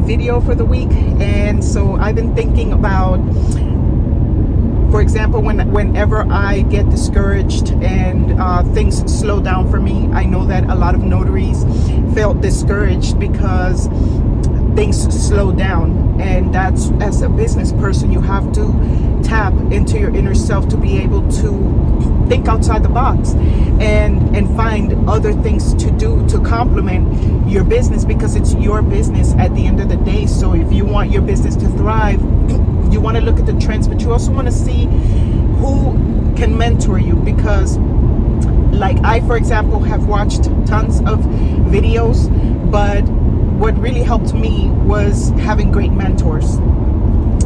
video for the week. And so I've been thinking about, for example, whenever I get discouraged and things slow down for me. I know that a lot of notaries felt discouraged because things slow down, and that's, as a business person, you have to tap into your inner self to be able to think outside the box and find other things to do to complement your business, because it's your business at the end of the day. So if you want your business to thrive, you want to look at the trends, but you also want to see who can mentor you, because like I, for example, have watched tons of videos, but what really helped me was having great mentors.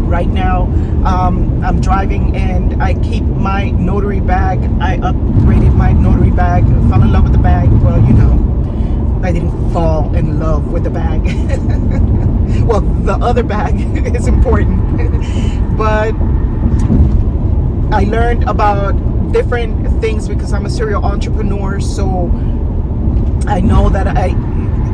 Right now, I'm driving and I keep my notary bag. I upgraded my notary bag, fell in love with the bag. Well, you know, I didn't fall in love with the bag. Well, the other bag is important. But I learned about different things because I'm a serial entrepreneur. So I know that I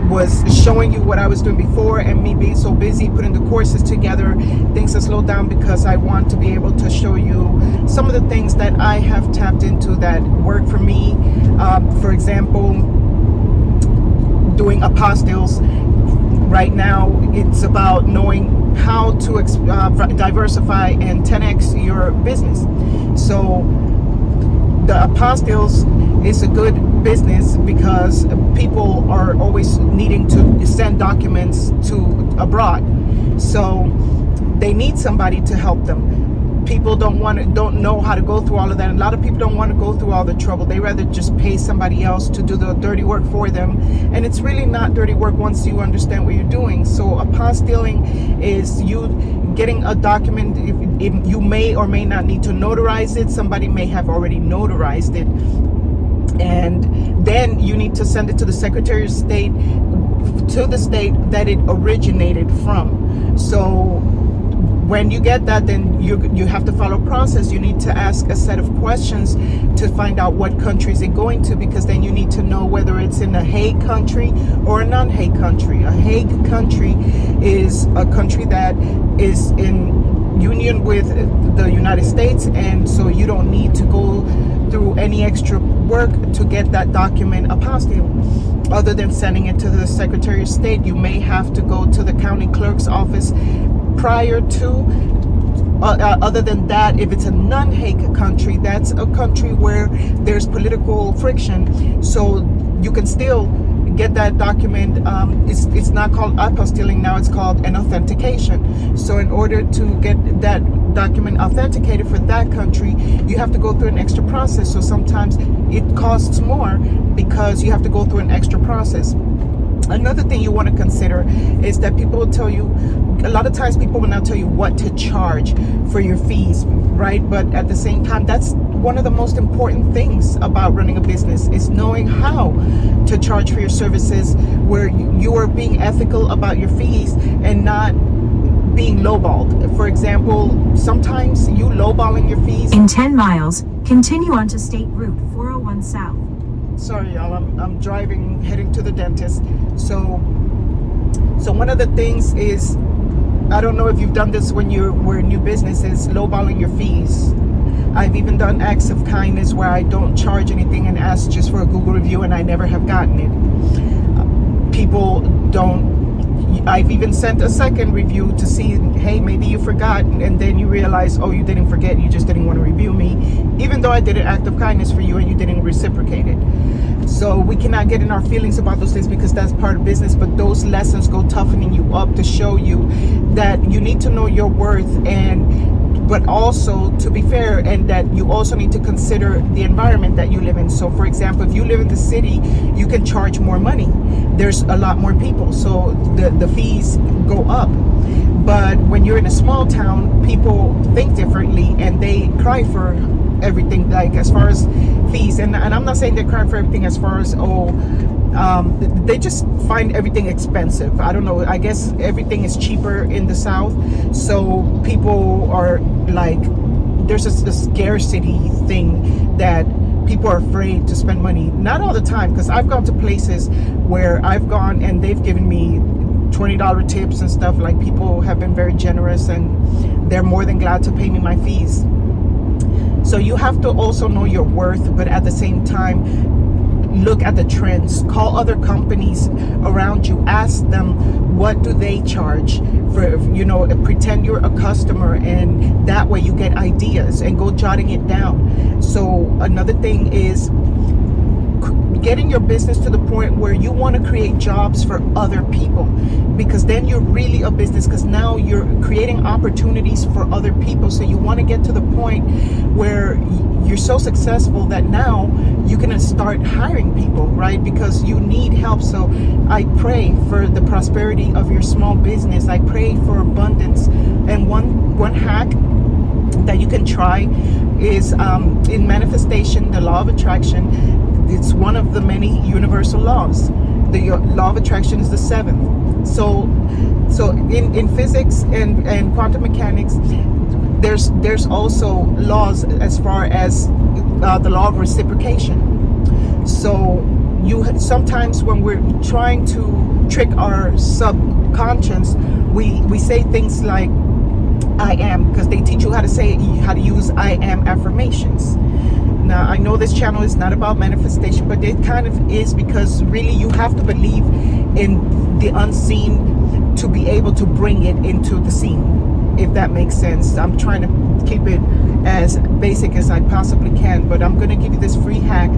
was showing you what I was doing before, and me being so busy putting the courses together, things have slowed down because I want to be able to show you some of the things that I have tapped into that work for me. For example, doing apostilles. Right now, it's about knowing how to diversify and 10x your business. So the apostilles is a good business because people are always needing to send documents to abroad, so they need somebody to help them. People don't know how to go through all of that. A lot of people don't want to go through all the trouble. They rather just pay somebody else to do the dirty work for them, and it's really not dirty work once you understand what you're doing. So apostilling is you getting a document. If you may or may not need to notarize it. Somebody may have already notarized it, and then you need to send it to the Secretary of State, to the state that it originated from. So when you get that, then you have to follow a process. You need to ask a set of questions to find out what country is it going to, because then you need to know whether it's in a Hague country or a non-Hague country. A Hague country is a country that is in union with the United States, and so you don't need to go through any extra work to get that document apostille. Other than sending it to the Secretary of State, you may have to go to the county clerk's office prior to. Other than that, if it's a non-Hague country, that's a country where there's political friction, so you can still get that document. It's not called apostilling now, it's called an authentication. So in order to get that document authenticated for that country, you have to go through an extra process. So sometimes it costs more because you have to go through an extra process. Another thing you want to consider is that people will tell you, a lot of times people will not tell you what to charge for your fees, right? But at the same time, that's one of the most important things about running a business, is knowing how to charge for your services, where you are being ethical about your fees and not being lowballed. For example, sometimes you lowballing your fees. In 10 miles, continue on to State Route 401 South. Sorry, y'all, I'm driving, heading to the dentist. So one of the things is, I don't know if you've done this when you were new businesses, lowballing your fees. I've even done acts of kindness where I don't charge anything and ask just for a Google review, and I never have gotten it. People don't. I've even sent a second review to see, hey, maybe you forgot, and then you realize, oh, you didn't forget, you just didn't want to review me, even though I did an act of kindness for you and you didn't reciprocate it. So we cannot get in our feelings about those things because that's part of business, but those lessons go toughening you up to show you that you need to know your worth, but also to be fair, and that you also need to consider the environment that you live in. So for example, if you live in the city, you can charge more money. There's a lot more people, so the fees go up. But when you're in a small town, people think differently and they cry for everything, like as far as fees. And I'm not saying they're crying for everything as far as, they just find everything expensive. I don't know, I guess everything is cheaper in the South. So people are like, there's a scarcity thing that people are afraid to spend money. Not all the time, because I've gone to places where I've gone and they've given me $20 tips and stuff. Like, people have been very generous, and they're more than glad to pay me my fees. So you have to also know your worth, but at the same time, look at the trends. Call other companies around you. Ask them, what do they charge for, pretend you're a customer, and that way you get ideas and go jotting it down. So another thing is getting your business to the point where you want to create jobs for other people, because then you're really a business, because now you're creating opportunities for other people. So you want to get to the point where you're so successful that now you can start hiring people, right? Because you need help. So I pray for the prosperity of your small business. I pray for abundance. And one hack that you can try is in manifestation, the law of attraction. It's one of the many universal laws. The law of attraction is the seventh. So in physics and quantum mechanics, there's also laws as far as the law of reciprocation. So sometimes when we're trying to trick our subconscious, we say things like I am, because they teach you how to use I am affirmations. Now, I know this channel is not about manifestation, but it kind of is, because really you have to believe in the unseen to be able to bring it into the scene, if that makes sense. I'm trying to keep it as basic as I possibly can, but I'm going to give you this free hack.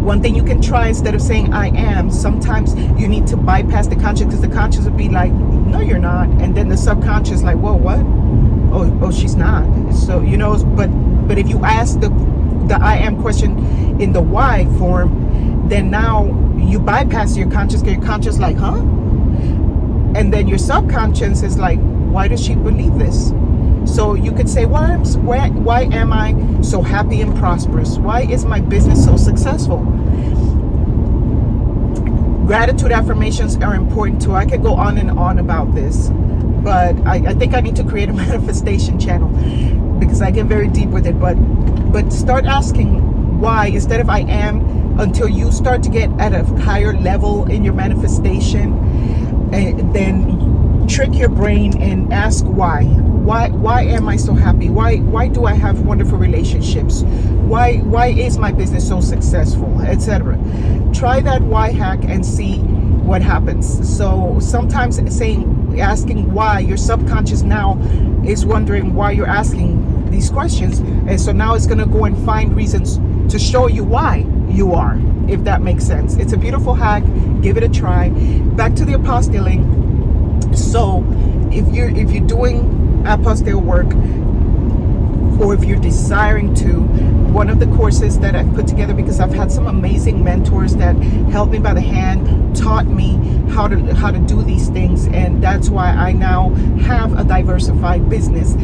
One thing you can try, instead of saying I am, sometimes you need to bypass the conscious, because the conscious would be like, no, you're not. And then the subconscious like, whoa, what? Oh, she's not. So, but if you ask the I am question in the why form, then now you bypass your conscious, get your conscious like, huh? And then your subconscious is like, why does she believe this? So you could say, why am I so happy and prosperous? Why is my business so successful? Gratitude affirmations are important too. I could go on and on about this, but I think I need to create a manifestation channel, because I get very deep with it. But start asking why instead of I am, until you start to get at a higher level in your manifestation, and then trick your brain and ask why. Why am I so happy? Why do I have wonderful relationships? Why is my business so successful, etc. Try that why hack and see what happens. So sometimes asking why, your subconscious now is wondering why you're asking these questions, and so now it's going to go and find reasons to show you why you are, if that makes sense. It's a beautiful hack. Give it a try. Back to the apostilling. So if you're doing apostille work, or if you're desiring to, one of the courses that I've put together, because I've had some amazing mentors that held me by the hand, taught me how to do these things, and that's why I now have a diversified business.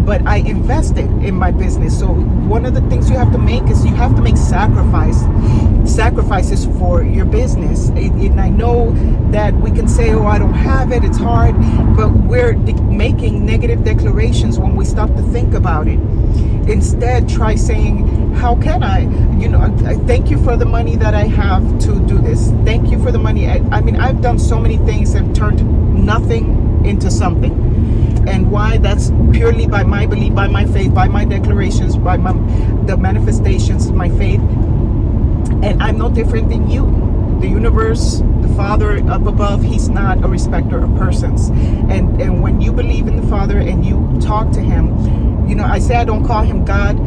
But I invested in my business. So one of the things you have to make is you have to make sacrifices for your business. And I know that we can say, oh, I don't have it, it's hard, but we're making negative declarations when we stop to think about it. Instead, try saying, how can I thank you for the money that I have to do this. Thank you for the money. I mean, I've done so many things and turned nothing into something. And why? That's purely by my belief, by my faith, by my declarations, by the manifestations of my faith. And I'm no different than you. The universe, the Father up above, he's not a respecter of persons. And when you believe in the Father and you talk to him, I say I don't call him God,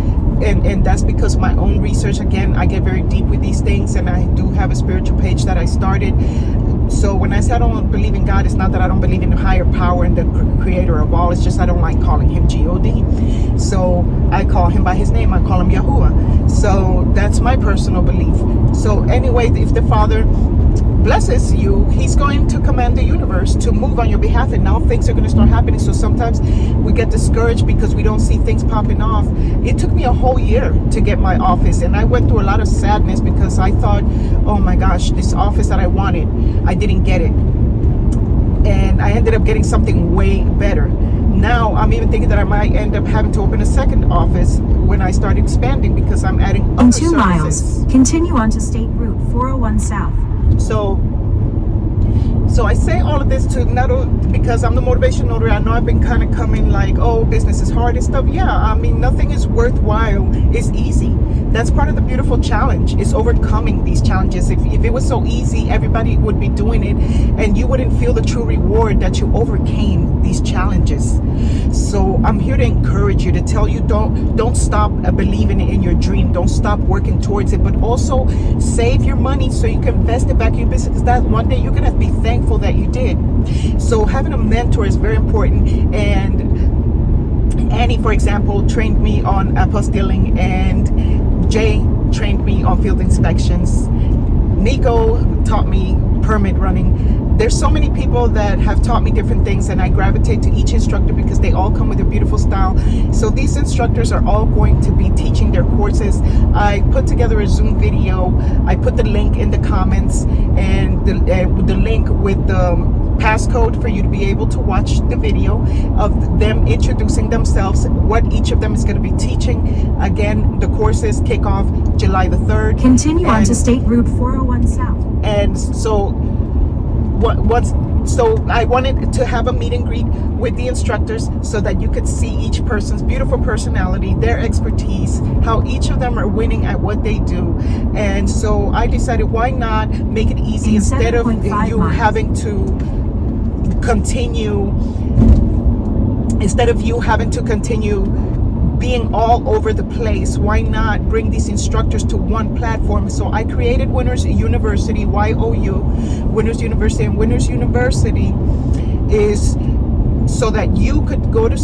and that's because my own research. Again, I get very deep with these things, and I do have a spiritual page that I started. So when I say I don't believe in God, it's not that I don't believe in the higher power and the creator of all. It's just I don't like calling him G-O-D. So I call him by his name. I call him Yahuwah. So that's my personal belief. So anyway, if the Father blesses you, he's going to command the universe to move on your behalf, and now things are going to start happening. So sometimes we get discouraged because we don't see things popping off. It took me a whole year to get my office, and I went through a lot of sadness because I thought, oh my gosh, this office that I wanted, I didn't get it, and I ended up getting something way better. Now I'm even thinking that I might end up having to open a second office when I start expanding, because I'm adding other In 2 miles, services. continue on to State Route 401 South. So So I say all of this to not only because I'm the motivation notary. I know I've been kind of coming like, oh, business is hard and stuff. Yeah, I mean, nothing is worthwhile. It's easy. That's part of the beautiful challenge, is overcoming these challenges. If it was so easy, everybody would be doing it, and you wouldn't feel the true reward that you overcame these challenges. So I'm here to encourage you, to tell you, don't stop believing in your dream. Don't stop working towards it, but also save your money so you can invest it back in your business, because that one day you're gonna be thankful that you did. So having a mentor is very important. And Annie, for example, trained me on apostilling, and Jay trained me on field inspections. Nico taught me permit running. There's so many people that have taught me different things, and I gravitate to each instructor because they all come with a beautiful style. So these instructors are all going to be teaching their courses. I put together a Zoom video. I put the link in the comments, and the link with the passcode for you to be able to watch the video of them introducing themselves, what each of them is going to be teaching. Again, the courses kick off July the 3rd. Continue on to State Route 401 South. And so so I wanted to have a meet and greet with the instructors so that you could see each person's beautiful personality, their expertise, how each of them are winning at what they do. And so I decided, why not make it easy instead of you having to continue being all over the place. Why not bring these instructors to one platform? So I created YOUniversity, YOU, Winners University. And Winners University is so that you could go to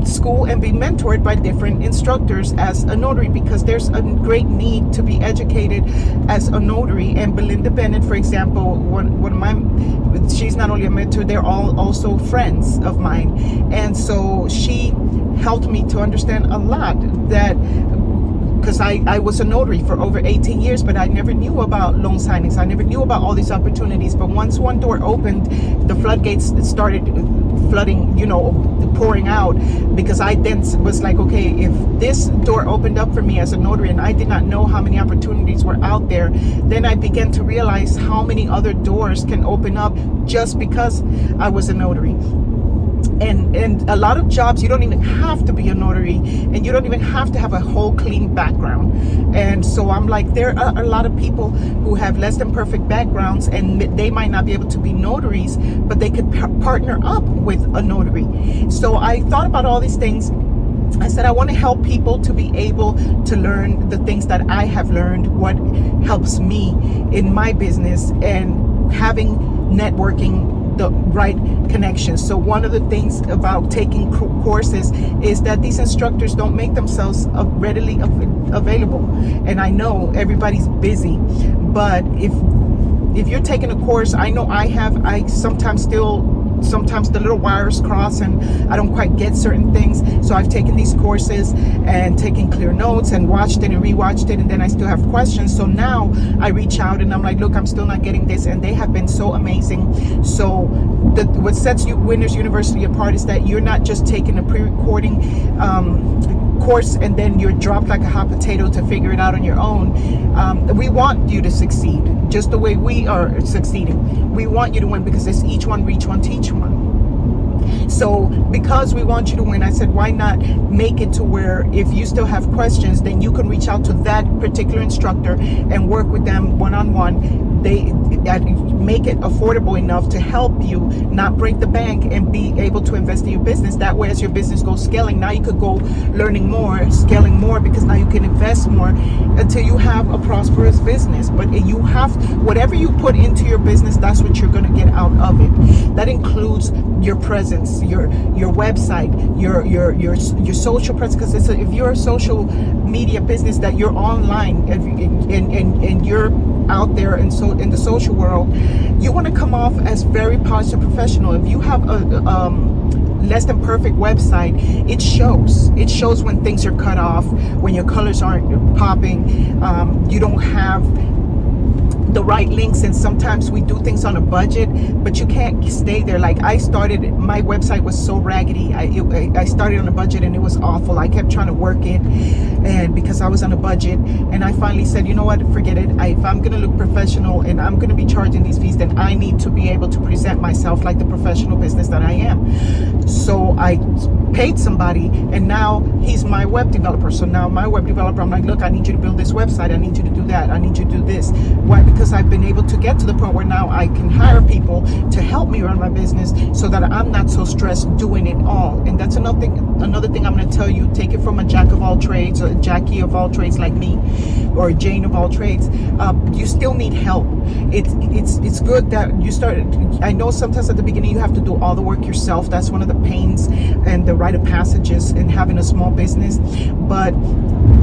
school and be mentored by different instructors as a notary, because there's a great need to be educated as a notary. And Belinda Bennett, for example, one of my, she's not only a mentor, they're all also friends of mine. And so she helped me to understand a lot, that because I was a notary for over 18 years, but I never knew about loan signings. I never knew about all these opportunities. But once one door opened, the floodgates started flooding, pouring out, because I then was like, okay, if this door opened up for me as a notary and I did not know how many opportunities were out there, then I began to realize how many other doors can open up just because I was a notary. And a lot of jobs, you don't even have to be a notary, and you don't even have to have a whole clean background. And so I'm like, there are a lot of people who have less than perfect backgrounds, and they might not be able to be notaries, but they could partner up with a notary. So I thought about all these things. I said, I want to help people to be able to learn the things that I have learned, what helps me in my business, and having networking, the right connections. So one of the things about taking courses is that these instructors don't make themselves readily available. And I know everybody's busy, but if you're taking a course, I know I sometimes the little wires cross and I don't quite get certain things. So I've taken these courses and taken clear notes and watched it and rewatched it, and then I still have questions. So now I reach out and I'm like, look, I'm still not getting this, and they have been so amazing. So what sets Winners University apart is that you're not just taking a pre-recording course and then you're dropped like a hot potato to figure it out on your own. We want you to succeed just the way we are succeeding. We want you to win, because it's each one reach one, teach one. So because we want you to win, I said, why not make it to where if you still have questions, then you can reach out to that particular instructor and work with them one-on-one. They make it affordable enough to help you not break the bank and be able to invest in your business. That way, as your business goes scaling, now you could go learning more, scaling more, because now you can invest more until you have a prosperous business. But you have, whatever you put into your business, that's what you're going to get out of it. That includes your presence, your website, your social presence. Because if you're a social media business, that you're online and you're out there in the social world, you want to come off as very positive professional. If you have a less than perfect website, it shows when things are cut off, when your colors aren't popping, you don't have the right links, and sometimes we do things on a budget, but you can't stay there. Like I started, my website was so raggedy. I started on a budget and it was awful. I kept trying to work it, and because I was on a budget, and I finally said, you know what, forget it. If I'm gonna look professional and I'm gonna be charging these fees, then I need to be able to present myself like the professional business that I am. So I paid somebody, and now he's my web developer. So now my web developer, I'm like, look, I need you to build this website, I need you to do that, I need you to do this. Why? Because I've been able to get to the point where now I can hire people to help me run my business, so that I'm not so stressed doing it all. And that's another thing I'm going to tell you. Take it from a jack of all trades, or a Jackie of all trades like me, or a Jane of all trades. You still need help. It's good that you started. I know sometimes at the beginning you have to do all the work yourself. That's one of the pains and the rite of passages in having a small business. But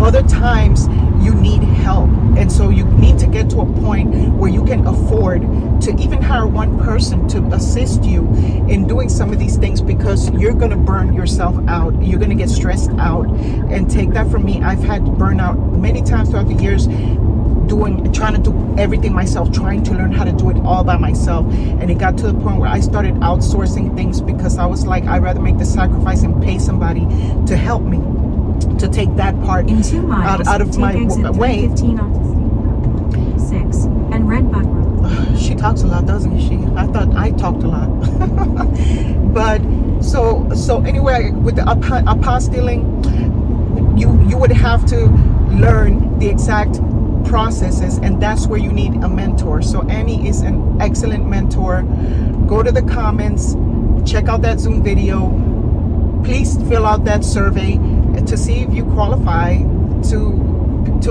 other times you need help, and so you need to get to a point where you can afford to even hire one person to assist you in doing some of these things, because you're going to burn yourself out. You're going to get stressed out. And take that from me, I've had burnout many times throughout the years, trying to do everything myself, trying to learn how to do it all by myself. And it got to the point where I started outsourcing things, because I was like, I'd rather make the sacrifice and pay somebody to help me to take that part In 2 miles, out of my way. 15 onto 6 and Red Bud Road. She talks a lot, doesn't she? I thought I talked a lot. But so anyway, with the apostilling, you would have to learn the exact processes, and that's where you need a mentor. So Annie is an excellent mentor. Go to the comments, check out that Zoom video. Please fill out that survey to see if you qualify to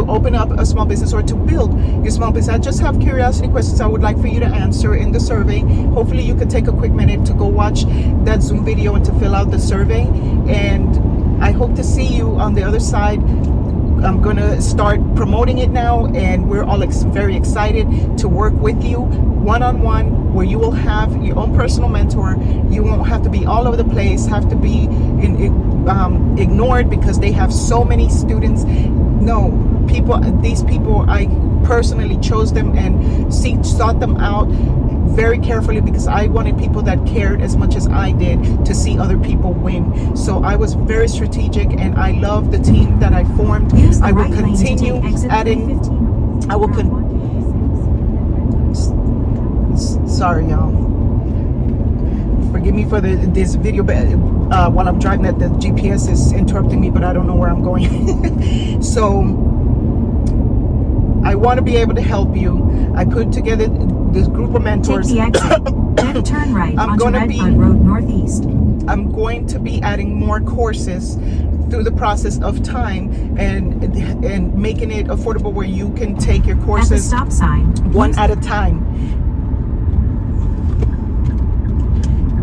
open up a small business or to build your small business. I just have curiosity questions I would like for you to answer in the survey. Hopefully you could take a quick minute to go watch that Zoom video and to fill out the survey. And I hope to see you on the other side. I'm going to start promoting it now, and we're all very excited to work with you one-on-one, where you will have your own personal mentor. You won't have to be all over the place, have to be ignored because they have so many students. No, these people, I personally chose them and sought them out very carefully, because I wanted people that cared as much as I did to see other people win. So I was very strategic, and I love the team that I formed. I will continue adding. I will sorry, y'all. Forgive me for this video, but while I'm driving, that the GPS is interrupting me, but I don't know where I'm going. So I want to be able to help you. I put together this group of mentors. Take the exit, then turn right onto Red Bud Road Northeast. I'm going to be adding more courses through the process of time, and making it affordable, where you can take your courses at the stop sign, one at a time.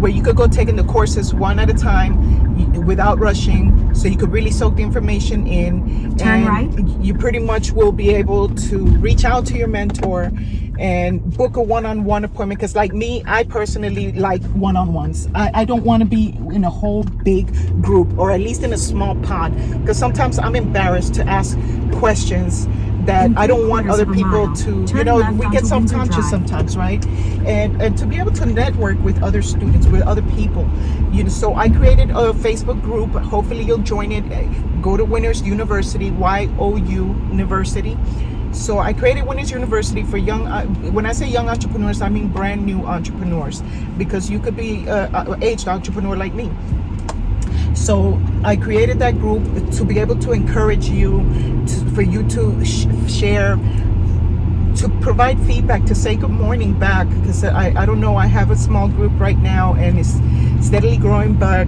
Where you could go taking the courses one at a time without rushing, so you could really soak the information in. Turn right. You pretty much will be able to reach out to your mentor and book a one-on-one appointment, because like me, I personally like one-on-ones. I don't want to be in a whole big group, or at least in a small pod, because sometimes I'm embarrassed to ask questions that I don't want other people to, we get self-conscious sometimes, right? And to be able to network with other students, with other people, so I created a Facebook group. Hopefully you'll join it. Go to YOUniversity, YOUniversity. So I created YOUniversity for young, when I say young entrepreneurs, I mean brand new entrepreneurs, because you could be an aged entrepreneur like me. So I created that group to be able to encourage you, for you to share, to provide feedback, to say good morning back, because I don't know, I have a small group right now and it's steadily growing, but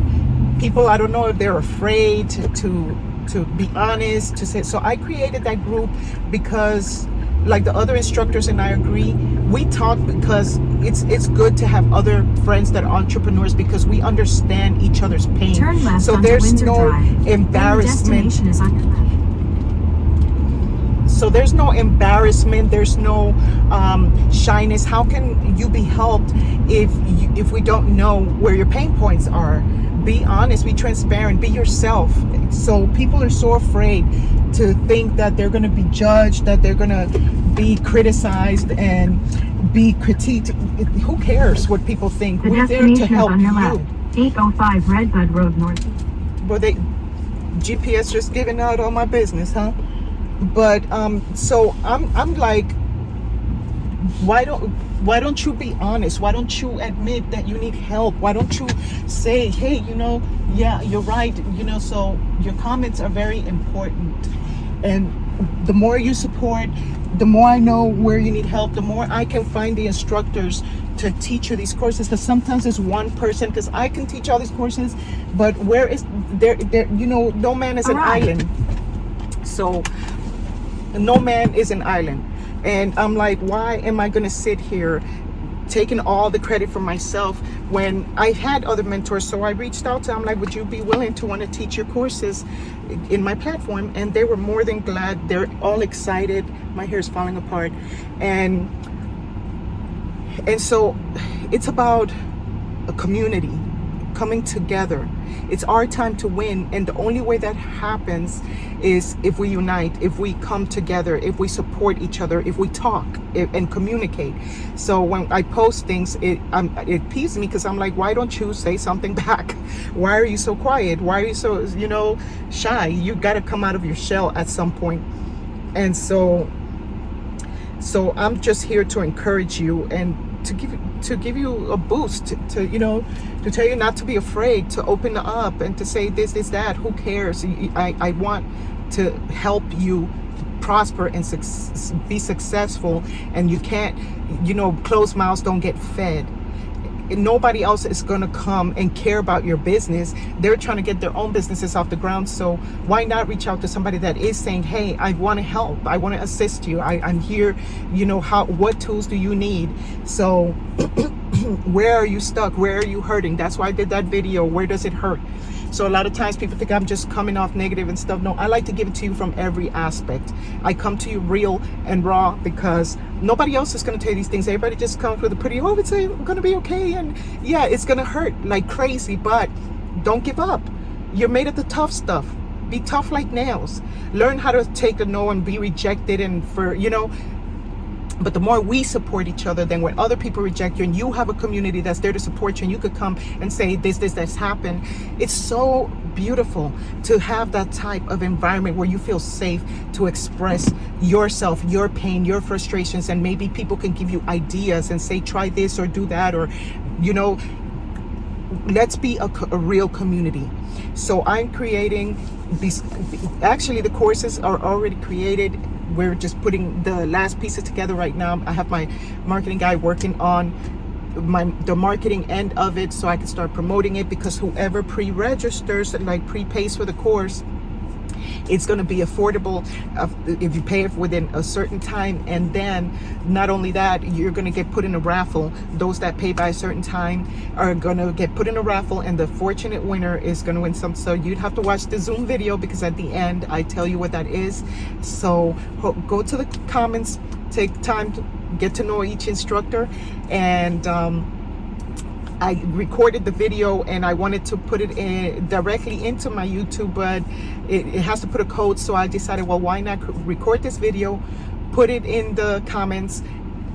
people, I don't know if they're afraid to be honest, to say. So I created that group because, like the other instructors and I agree, we talk because it's good to have other friends that are entrepreneurs, because we understand each other's pain. Turn left so onto there's Windsor no Drive. embarrassment. Destination is on your left. So there's no embarrassment, there's no shyness. How can you be helped if we don't know where your pain points are? be honest, be transparent, be yourself. So people are so afraid to think that they're going to be judged, that they're going to be criticized and be critiqued. Who cares what people think? We're there to help you. 805 Redbud Road North. But GPS just giving out all my business, huh? But so I'm like, why don't you be honest? Why don't you admit that you need help? Why don't you say, hey, yeah, you're right, so your comments are very important. And the more you support, the more I know where you need help, the more I can find the instructors to teach you these courses. Because sometimes it's one person, because I can teach all these courses, but where is there, no man is an island. So no man is an island. And I'm like, why am I going to sit here taking all the credit for myself when I had other mentors? So I reached out to them, like, would you be willing to want to teach your courses in my platform? And they were more than glad. They're all excited. My hair is falling apart. And so it's about a community coming together. It's our time to win, and the only way that happens is if we unite, if we come together, if we support each other, if we talk and communicate. So when I post things, it peeves me, because I'm like, why don't you say something back? Why are you so quiet? Why are you so shy? You got to come out of your shell at some point. And so I'm just here to encourage you and to give you a boost, to tell you not to be afraid, to open up and to say this, that. Who cares? I want to help you prosper and be successful. And you can't, closed mouths don't get fed. And nobody else is going to come and care about your business. They're trying to get their own businesses off the ground. So why not reach out to somebody that is saying, hey, I want to help, I want to assist you, I'm here, what tools do you need? So where are you stuck? Where are you hurting? That's why I did that video. Where does it hurt? So a lot of times people think I'm just coming off negative and stuff. No, I like to give it to you from every aspect. I come to you real and raw, because nobody else is going to tell you these things. Everybody just comes with a pretty, it's going to be okay. And yeah, it's going to hurt like crazy, but don't give up. You're made of the tough stuff. Be tough like nails. Learn how to take a no and be rejected, and but the more we support each other, then when other people reject you and you have a community that's there to support you, and you could come and say that's happened. It's so beautiful to have that type of environment where you feel safe to express yourself, your pain, your frustrations, and maybe people can give you ideas and say, try this or do that, or, let's be a real community. So I'm creating these, actually the courses are already created. We're just putting the last pieces together right now. I have my marketing guy working on the marketing end of it, so I can start promoting it, because whoever pre-registers, like prepays for the course, it's going to be affordable if you pay it within a certain time. And then not only that, you're going to get put in a raffle. Those that pay by a certain time are going to get put in a raffle, and the fortunate winner is going to win some. So you'd have to watch the Zoom video, because at the end I tell you what that is. So go to the comments, take time to get to know each instructor. And I recorded the video and I wanted to put it directly into my YouTube, but it has to put a code. So I decided, well, why not record this video, put it in the comments,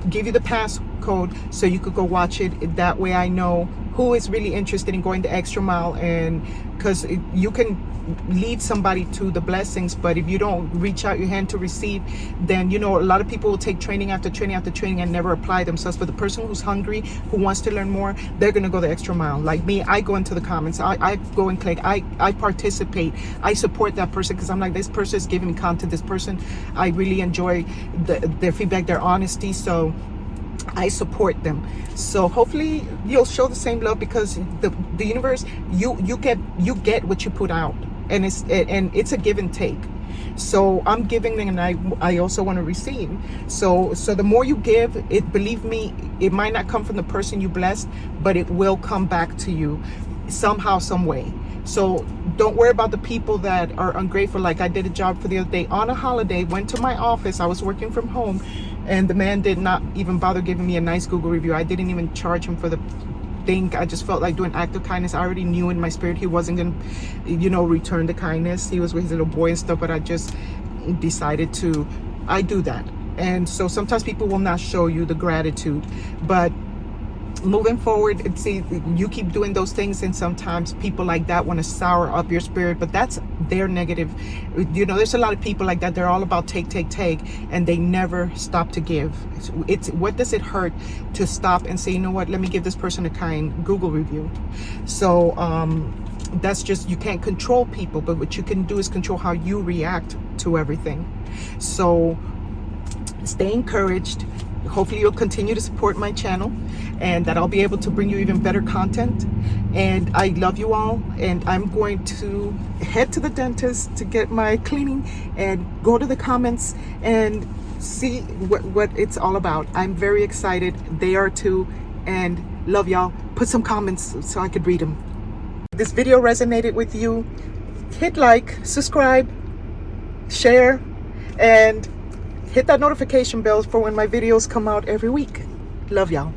give you the passcode so you could go watch it. That way I know who is really interested in going the extra mile. And because you can lead somebody to the blessings, but if you don't reach out your hand to receive, then a lot of people will take training after training after training and never apply themselves. For the person who's hungry, who wants to learn more, they're going to go the extra mile. Like me, I go into the comments, I go and click, I participate, I support that person, because I'm like, this person is giving me content, this person, I really enjoy their feedback, their honesty, so I support them. So hopefully you'll show the same love, because the universe, you get what you put out. And it's a give and take. So I'm giving, and I also want to receive. So the more you give, believe me, it might not come from the person you blessed, but it will come back to you somehow, some way. So don't worry about the people that are ungrateful. Like I did a job for the other day on a holiday, went to my office, I was working from home, and the man did not even bother giving me a nice Google review. I didn't even charge him for the think. I just felt like doing act of kindness. I already knew in my spirit he wasn't gonna, you know, return the kindness. He was with his little boy and stuff, but I just decided to, I do that. And so sometimes people will not show you the gratitude, but moving forward, see, you keep doing those things, and sometimes people like that want to sour up your spirit, but that's their negative. You know, there's a lot of people like that. They're all about take, and they never stop to give. It's what does it hurt to stop and say, you know what, let me give this person a kind Google review. So that's just, you can't control people, but what you can do is control how you react to everything. So stay encouraged. Hopefully you'll continue to support my channel, and that I'll be able to bring you even better content. And I love you all, and I'm going to head to the dentist to get my cleaning and go to the comments and see what it's all about. I'm very excited. They are too, and love y'all. Put some comments so I could read them. If this video resonated with you, hit like, subscribe, share, and hit that notification bell for when my videos come out every week. Love y'all.